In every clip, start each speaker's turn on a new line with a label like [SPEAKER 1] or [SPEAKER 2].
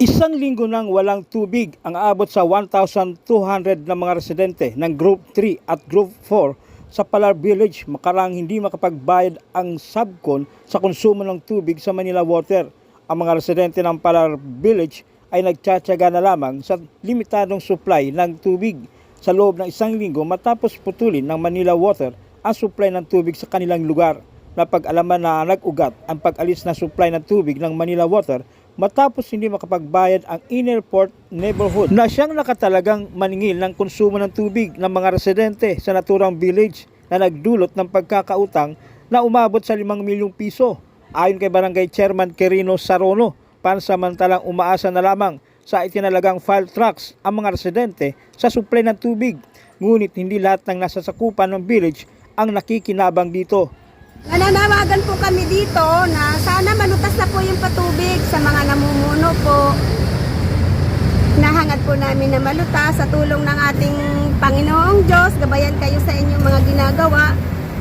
[SPEAKER 1] Isang linggo nang walang tubig ang aabot sa 1,200 na mga residente ng Group 3 at Group 4 sa Palar Village makarang hindi makapagbayad ang subcon sa konsumo ng tubig sa Manila Water. Ang mga residente ng Palar Village ay nagtsatsaga na lamang sa limitadong supply ng tubig sa loob ng isang linggo matapos putulin ng Manila Water ang supply ng tubig sa kanilang lugar. Napag-alaman na nag-ugat ang pag-alis na supply ng tubig ng Manila Water matapos hindi makapagbayad ang Inner Port Neighborhood na siyang nakatalagang maningil ng konsumo ng tubig ng mga residente sa naturang village na nagdulot ng pagkakautang na umabot sa 5 milyong piso. Ayon kay Barangay Chairman Quirino Sarono, pansamantalang umaasa na lamang sa itinalagang file tracks ang mga residente sa supply ng tubig. Ngunit hindi lahat ng nasasakupan ng village ang nakikinabang dito.
[SPEAKER 2] Nananawagan po kami dito na sana malutas na po yung patubig sa mga namumuno po. Nahangad po namin na malutas sa tulong ng ating Panginoong Diyos. Gabayan kayo sa inyong mga ginagawa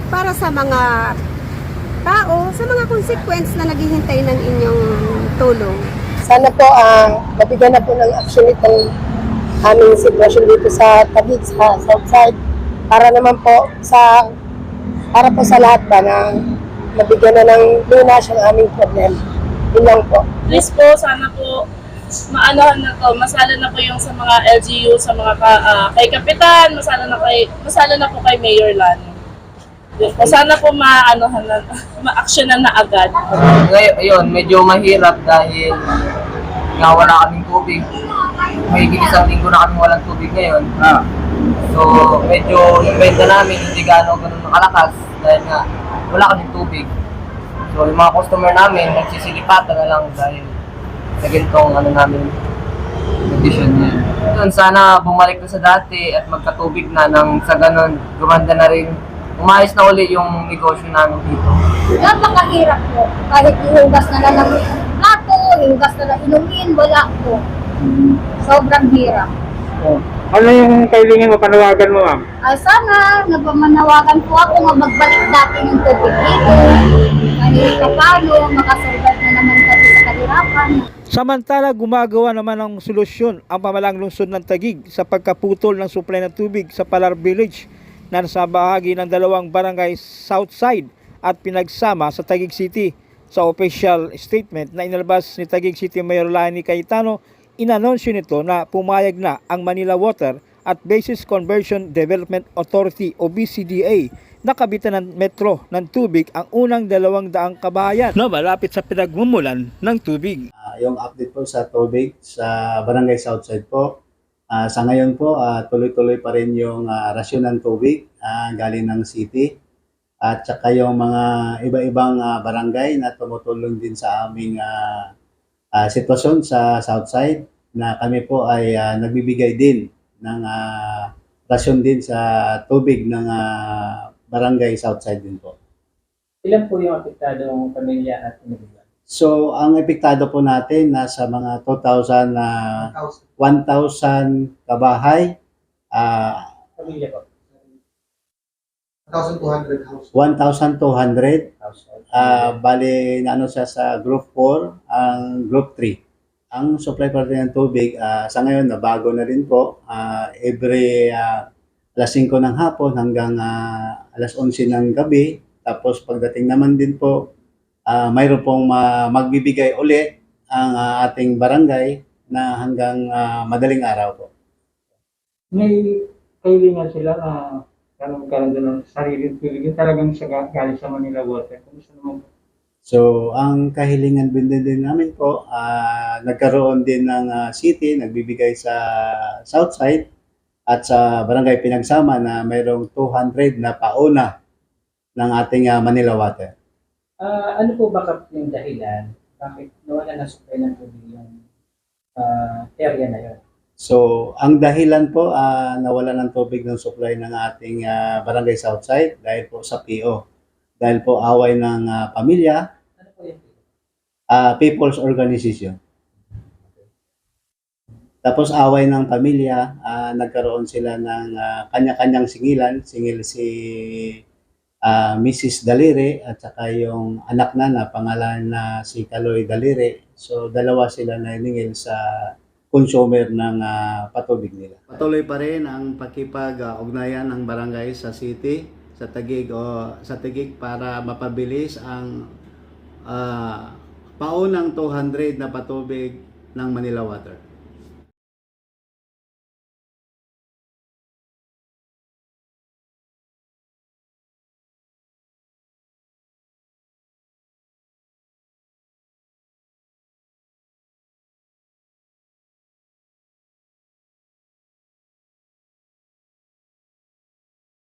[SPEAKER 2] para sa mga tao, sa mga consequence na naghihintay ng inyong tulong.
[SPEAKER 3] Sana po mabigyan na po ng action itong aming sitwasyon dito sa Taguig, sa Southside, para naman po sa lahat ba na mabigyan na ng lunas ang aming problem. Yun lang po.
[SPEAKER 4] Please po, sana po maanohan na to, masala na po yung sa mga LGU, sa mga kay Kapitan, masala na po kay Mayor Lani. Sana po maanohan na, ma-actionan na agad.
[SPEAKER 5] Ngayon, ayun, medyo mahirap dahil nga wala kaming tubig. May isang linggo na kami walang tubig ngayon. So, medyo yung benta namin hindi ganun nakalakas dahil nga wala kaming tubig. So, yung mga customer namin nagsisilipatan na lang dahil sa ganitong namin condition niya. Yun, sana bumalik na sa dati at magkatubig na nang sa ganun gumanda na rin. Umayos na uli yung negosyo namin dito.
[SPEAKER 6] Napakahirap po. Kahit ihugas na lang ng plato, ihugas na lang inumin, wala po. Sobrang hirap.
[SPEAKER 1] Ano yung kailangan mo, panawagan mo, ma'am?
[SPEAKER 6] Ay sana, napamanawagan po ako na magbalik dati ng tubig dito. Kahit kapalo, makasurvive na naman kami sa kahirapan.
[SPEAKER 1] Samantala, gumagawa naman ng solusyon ang pamalang lungsod ng Taguig sa pagkaputol ng supply ng tubig sa Palar Village na nasa bahagi ng dalawang barangay Southside at pinagsama sa Taguig City. Sa official statement na inalabas ni Taguig City Mayor Lani Cayetano, inanunsyo nito na pumayag na ang Manila Water at Basin Conversion Development Authority o BCDA na kabitan ng metro ng tubig ang unang 200 kabahayan na malapit sa pinagmumulan ng tubig.
[SPEAKER 7] Yung update po sa tubig sa Barangay Southside po, sa ngayon po tuloy-tuloy pa rin yung rasyon ng tubig galing ng city at saka yung mga iba-ibang barangay na tumutulong din sa aming sitwasyon sa Southside na kami po ay nagbibigay din ng rasyon din sa tubig ng Barangay Southside din po.
[SPEAKER 5] Ilan po yung apektadong pamilya at individual?
[SPEAKER 7] So, ang epektado po natin nasa mga 1,000 kabahay,
[SPEAKER 5] Pamilya po?
[SPEAKER 7] 1,200 bali na siya sa Group 4, ang Group 3. Ang supply parte ng tubig sa ngayon na bago na rin po, every alas 5 ng hapon hanggang alas 11 ng gabi. Tapos pagdating naman din po, mayroon pong magbibigay ulit ang ating barangay na hanggang madaling araw po.
[SPEAKER 8] May kailangan sila na karoon doon ng sariling tubig. Yung talagang galing sa Manila Water. Kumusta naman po?
[SPEAKER 7] So, ang kahilingan din namin po, nagkaroon din ng city, nagbibigay sa Southside at sa Barangay Pinagsama na mayroong 200 na pauna ng ating Manila Water.
[SPEAKER 5] Ano po ba yung dahilan? Bakit nawala na supply ng tubig yung area na yun?
[SPEAKER 7] So, ang dahilan po, nawala ng tubig ng supply ng ating Barangay Southside dahil po sa PO. Dahil po away ng pamilya,
[SPEAKER 5] Ano po yung
[SPEAKER 7] People's Organization. Tapos away ng pamilya, nagkaroon sila ng kanya-kanyang singilan. Singil si Mrs. Daliri at saka yung anak na pangalan na si Kaloy Daliri. So dalawa sila na hiningil sa consumer ng patubig nila. Patuloy pa rin ang pakipag-ugnayan ng barangay sa city, sa Taguig para mapabilis ang paunang 200 na patubig ng Manila Water.